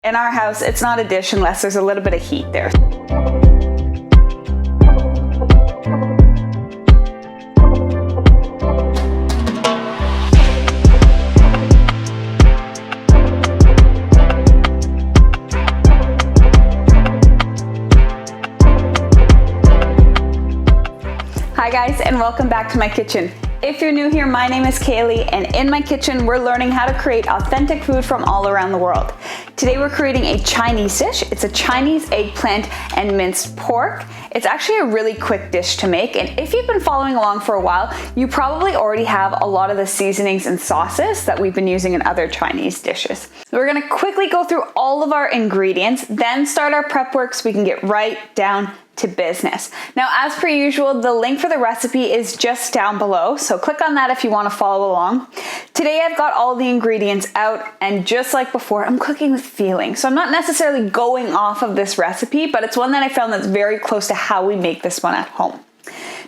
In our house, it's not a dish unless there's a little bit of heat there. Hi guys, and welcome back to my kitchen. If you're new here, my name is Kaylie, and in my kitchen, we're learning how to create authentic food from all around the world. Today we're creating a Chinese dish. It's a Chinese eggplant and minced pork. It's actually a really quick dish to make, and if you've been following along for a while, you probably already have a lot of the seasonings and sauces that we've been using in other Chinese dishes. We're gonna quickly go through all of our ingredients, then start our prep work so we can get right down to business. Now, as per usual, the link for the recipe is just down below, so click on that if you want to follow along. Today I've got all the ingredients out, and just like before, I'm cooking with feeling. So I'm not necessarily going off of this recipe, but it's one that I found that's very close to how we make this one at home.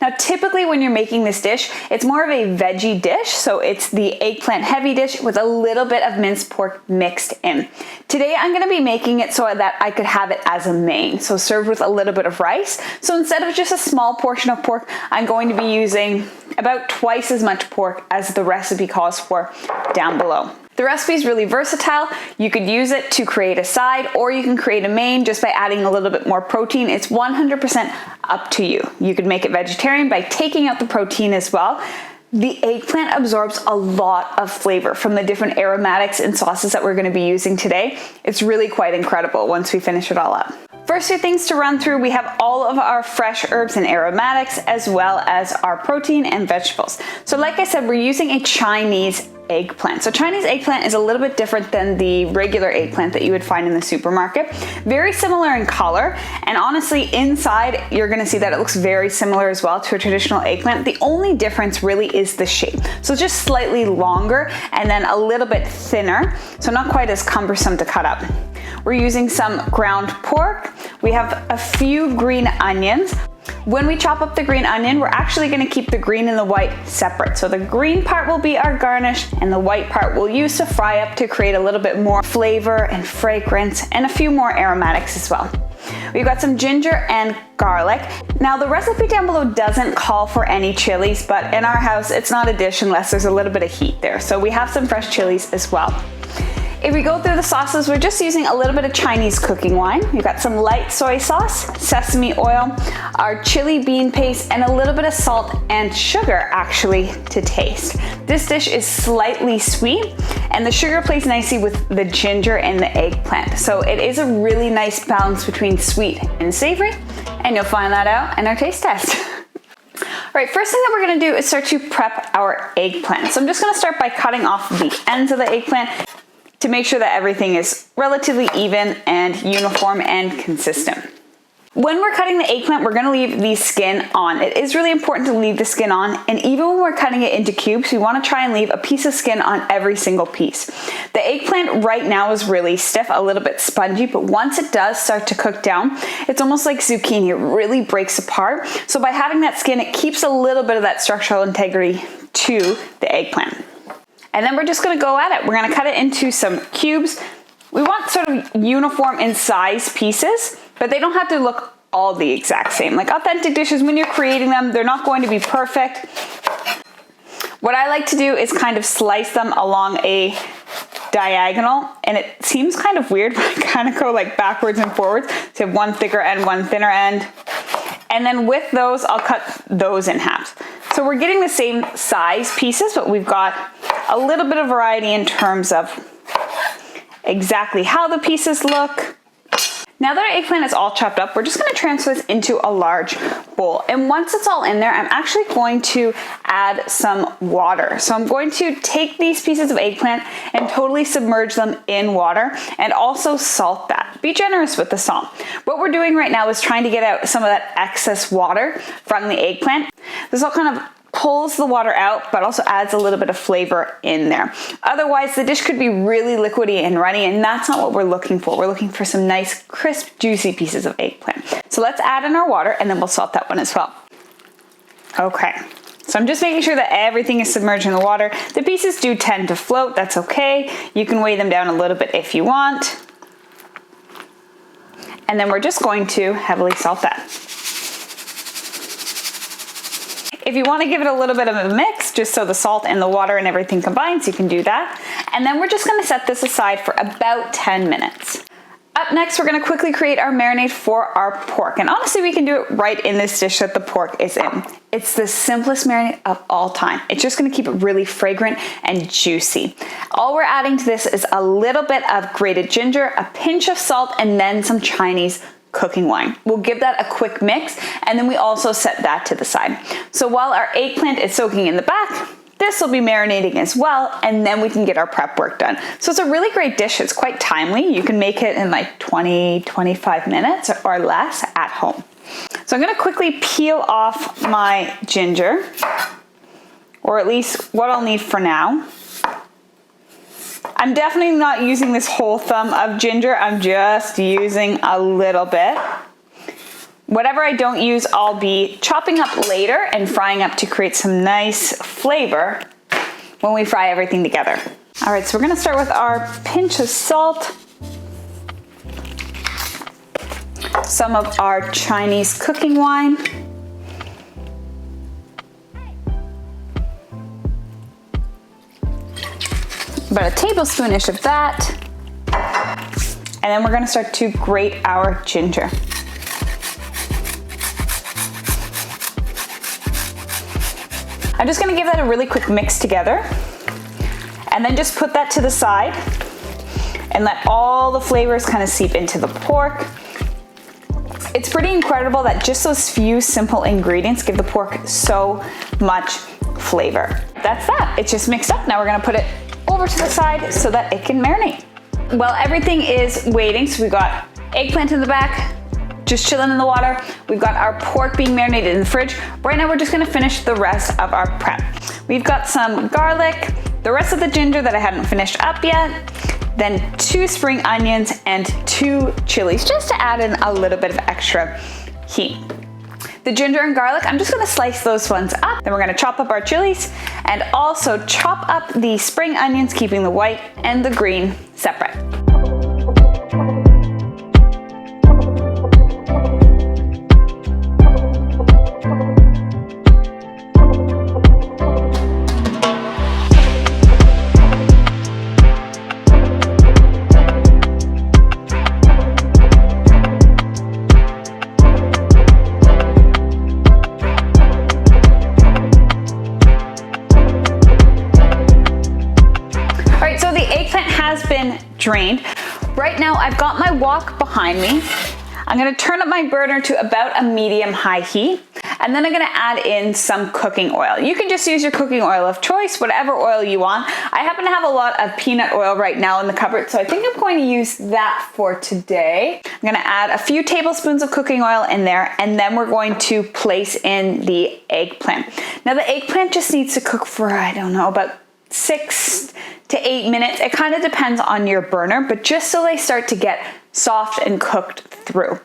Now, typically when you're making this dish, it's more of a veggie dish, so it's the eggplant heavy dish with a little bit of minced pork mixed in. Today, I'm gonna be making it so that I could have it as a main, so served with a little bit of rice. So instead of just a small portion of pork, I'm going to be using about twice as much pork as the recipe calls for down below. The recipe is really versatile. You could use it to create a side, or you can create a main just by adding a little bit more protein. It's 100% up to you. You could make it vegetarian by taking out the protein as well. The eggplant absorbs a lot of flavor from the different aromatics and sauces that we're going to be using today. It's really quite incredible once we finish it all up. First few things to run through, we have all of our fresh herbs and aromatics as well as our protein and vegetables. So like I said, we're using a Chinese eggplant. So Chinese eggplant is a little bit different than the regular eggplant that you would find in the supermarket. Very similar in color, and honestly inside you're gonna see that it looks very similar as well to a traditional eggplant. The only difference really is the shape. So just slightly longer and then a little bit thinner, so not quite as cumbersome to cut up. We're using some ground pork. We have a few green onions. When we chop up the green onion, we're actually gonna keep the green and the white separate. So the green part will be our garnish, and the white part we'll use to fry up to create a little bit more flavor and fragrance and a few more aromatics as well. We've got some ginger and garlic. Now, the recipe down below doesn't call for any chilies, but in our house, it's not a dish unless there's a little bit of heat there. So we have some fresh chilies as well. If we go through the sauces, we're just using a little bit of Chinese cooking wine. We've got some light soy sauce, sesame oil, our chili bean paste, and a little bit of salt and sugar actually to taste. This dish is slightly sweet, and the sugar plays nicely with the ginger and the eggplant. So it is a really nice balance between sweet and savory, and you'll find that out in our taste test. All right, first thing that we're gonna do is start to prep our eggplant. So I'm just gonna start by cutting off the ends of the eggplant to make sure that everything is relatively even and uniform and consistent. When we're cutting the eggplant, we're gonna leave the skin on. It is really important to leave the skin on, and even when we're cutting it into cubes, we wanna try and leave a piece of skin on every single piece. The eggplant right now is really stiff, a little bit spongy, but once it does start to cook down, it's almost like zucchini. It really breaks apart. So by having that skin, it keeps a little bit of that structural integrity to the eggplant. And then we're just gonna go at it. We're gonna cut it into some cubes. We want sort of uniform in size pieces, but they don't have to look all the exact same. Like authentic dishes, when you're creating them, they're not going to be perfect. What I like to do is kind of slice them along a diagonal, and it seems kind of weird, but I kind of go like backwards and forwards. So you have one thicker end, one thinner end. And then with those, I'll cut those in half. So we're getting the same size pieces, but we've got a little bit of variety in terms of exactly how the pieces look. Now that our eggplant is all chopped up, we're just gonna transfer this into a large bowl. And once it's all in there, I'm actually going to add some water. So I'm going to take these pieces of eggplant and totally submerge them in water, and also salt that. Be generous with the salt. What we're doing right now is trying to get out some of that excess water from the eggplant. This all kind of pulls the water out, but also adds a little bit of flavor in there. Otherwise, the dish could be really liquidy and runny, and that's not what we're looking for. We're looking for some nice, crisp, juicy pieces of eggplant. So let's add in our water, and then we'll salt that one as well. Okay, so I'm just making sure that everything is submerged in the water. The pieces do tend to float, that's okay. You can weigh them down a little bit if you want. and then we're just going to heavily salt that. If you want to give it a little bit of a mix, just so the salt and the water and everything combines, you can do that. And then we're just going to set this aside for about 10 minutes. Up next, we're going to quickly create our marinade for our pork. And honestly, we can do it right in this dish that the pork is in. It's the simplest marinade of all time. It's just going to keep it really fragrant and juicy. All we're adding to this is a little bit of grated ginger, a pinch of salt, and then some Chinese cooking wine. We'll give that a quick mix, and then we also set that to the side. So while our eggplant is soaking in the back, this will be marinating as well, and then we can get our prep work done. So it's a really great dish. It's quite timely. You can make it in like 20-25 minutes or less at home. So I'm gonna quickly peel off my ginger, or at least what I'll need for now. I'm definitely not using this whole thumb of ginger. I'm just using a little bit. Whatever I don't use, I'll be chopping up later and frying up to create some nice flavor when we fry everything together. All right, so we're gonna start with our pinch of salt, some of our Chinese cooking wine, about a tablespoonish of that, and then we're gonna start to grate our ginger. I'm just gonna give that a really quick mix together, and then just put that to the side and let all the flavors kind of seep into the pork. It's pretty incredible that just those few simple ingredients give the pork so much flavor. That's that, it's just mixed up. Now we're gonna put it over to the side so that it can marinate. While everything is waiting, so we've got eggplant in the back, just chilling in the water. We've got our pork being marinated in the fridge. Right now we're just gonna finish the rest of our prep. We've got some garlic, the rest of the ginger that I hadn't finished up yet, then 2 spring onions and 2 chilies, just to add in a little bit of extra heat. The ginger and garlic, I'm just gonna slice those ones up. Then we're gonna chop up our chilies and also chop up the spring onions, keeping the white and the green separate. Drained. Right now I've got my wok behind me. I'm gonna turn up my burner to about a medium-high heat, and then I'm gonna add in some cooking oil. You can just use your cooking oil of choice, whatever oil you want. I happen to have a lot of peanut oil right now in the cupboard, so I think I'm going to use that for today. I'm gonna add a few tablespoons of cooking oil in there, and then we're going to place in the eggplant. Now the eggplant just needs to cook for, I don't know, about 6 to 8 minutes. It kind of depends on your burner, but just so they start to get soft and cooked through.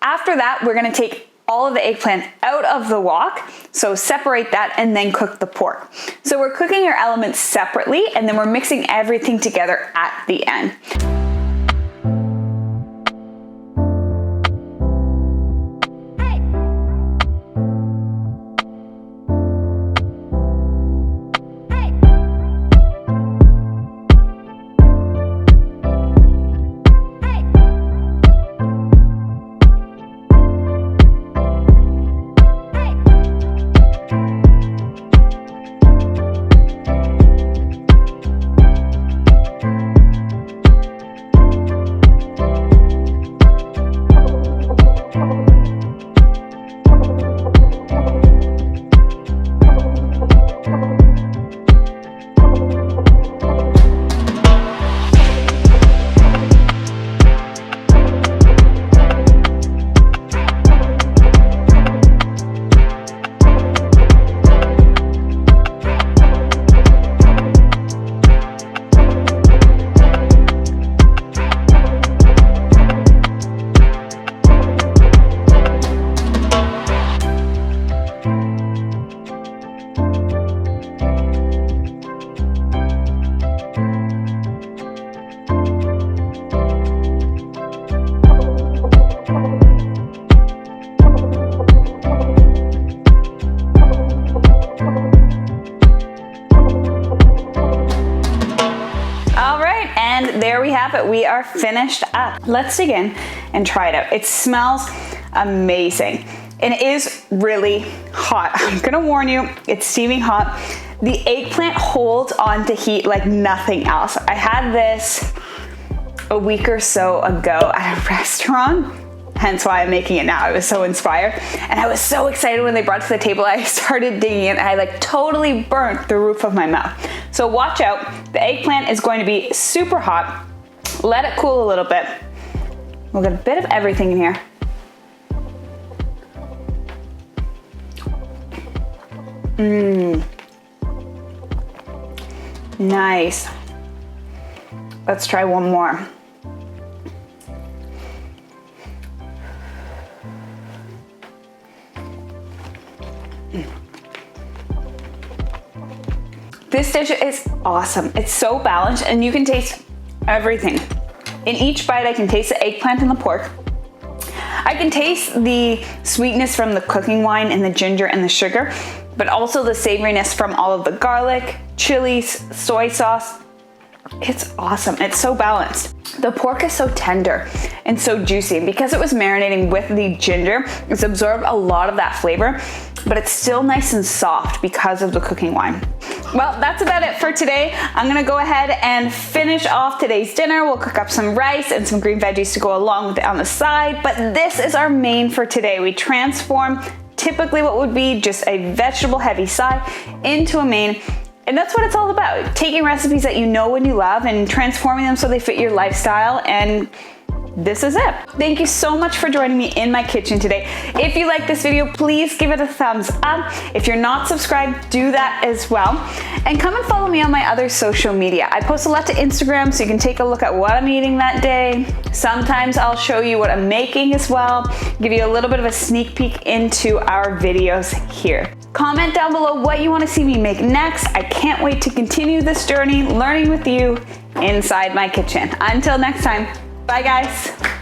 After that, we're gonna take all of the eggplant out of the wok, so separate that and then cook the pork. So we're cooking our elements separately, and then we're mixing everything together at the end. finished up. Let's dig in and try it out. It smells amazing. And it is really hot. I'm gonna warn you, it's steaming hot. The eggplant holds on to heat like nothing else. I had this a week or so ago at a restaurant, hence why I'm making it now. I was so inspired. And I was so excited when they brought it to the table. I started digging in and I like totally burnt the roof of my mouth. So watch out, the eggplant is going to be super hot. Let it cool a little bit. We'll get a bit of everything in here. Nice. Let's try one more. This dish is awesome. It's so balanced and you can taste everything. In each bite, I can taste the eggplant and the pork. I can taste the sweetness from the cooking wine and the ginger and the sugar, but also the savoriness from all of the garlic, chilies, soy sauce. It's awesome. It's so balanced. The pork is so tender and so juicy. And because it was marinating with the ginger, it's absorbed a lot of that flavor, but it's still nice and soft because of the cooking wine. Well, that's about it for today. I'm gonna go ahead and finish off today's dinner. We'll cook up some rice and some green veggies to go along with it on the side, but this is our main for today. We transform typically what would be just a vegetable heavy side into a main. And that's what it's all about. Taking recipes that you know and you love and transforming them so they fit your lifestyle, and this is it. Thank you so much for joining me in my kitchen today. If you like this video, please give it a thumbs up. If you're not subscribed, do that as well. And come and follow me on my other social media. I post a lot to Instagram so you can take a look at what I'm eating that day. Sometimes I'll show you what I'm making as well, give you a little bit of a sneak peek into our videos here. Comment down below what you want to see me make next. I can't wait to continue this journey learning with you inside my kitchen. Until next time, bye guys.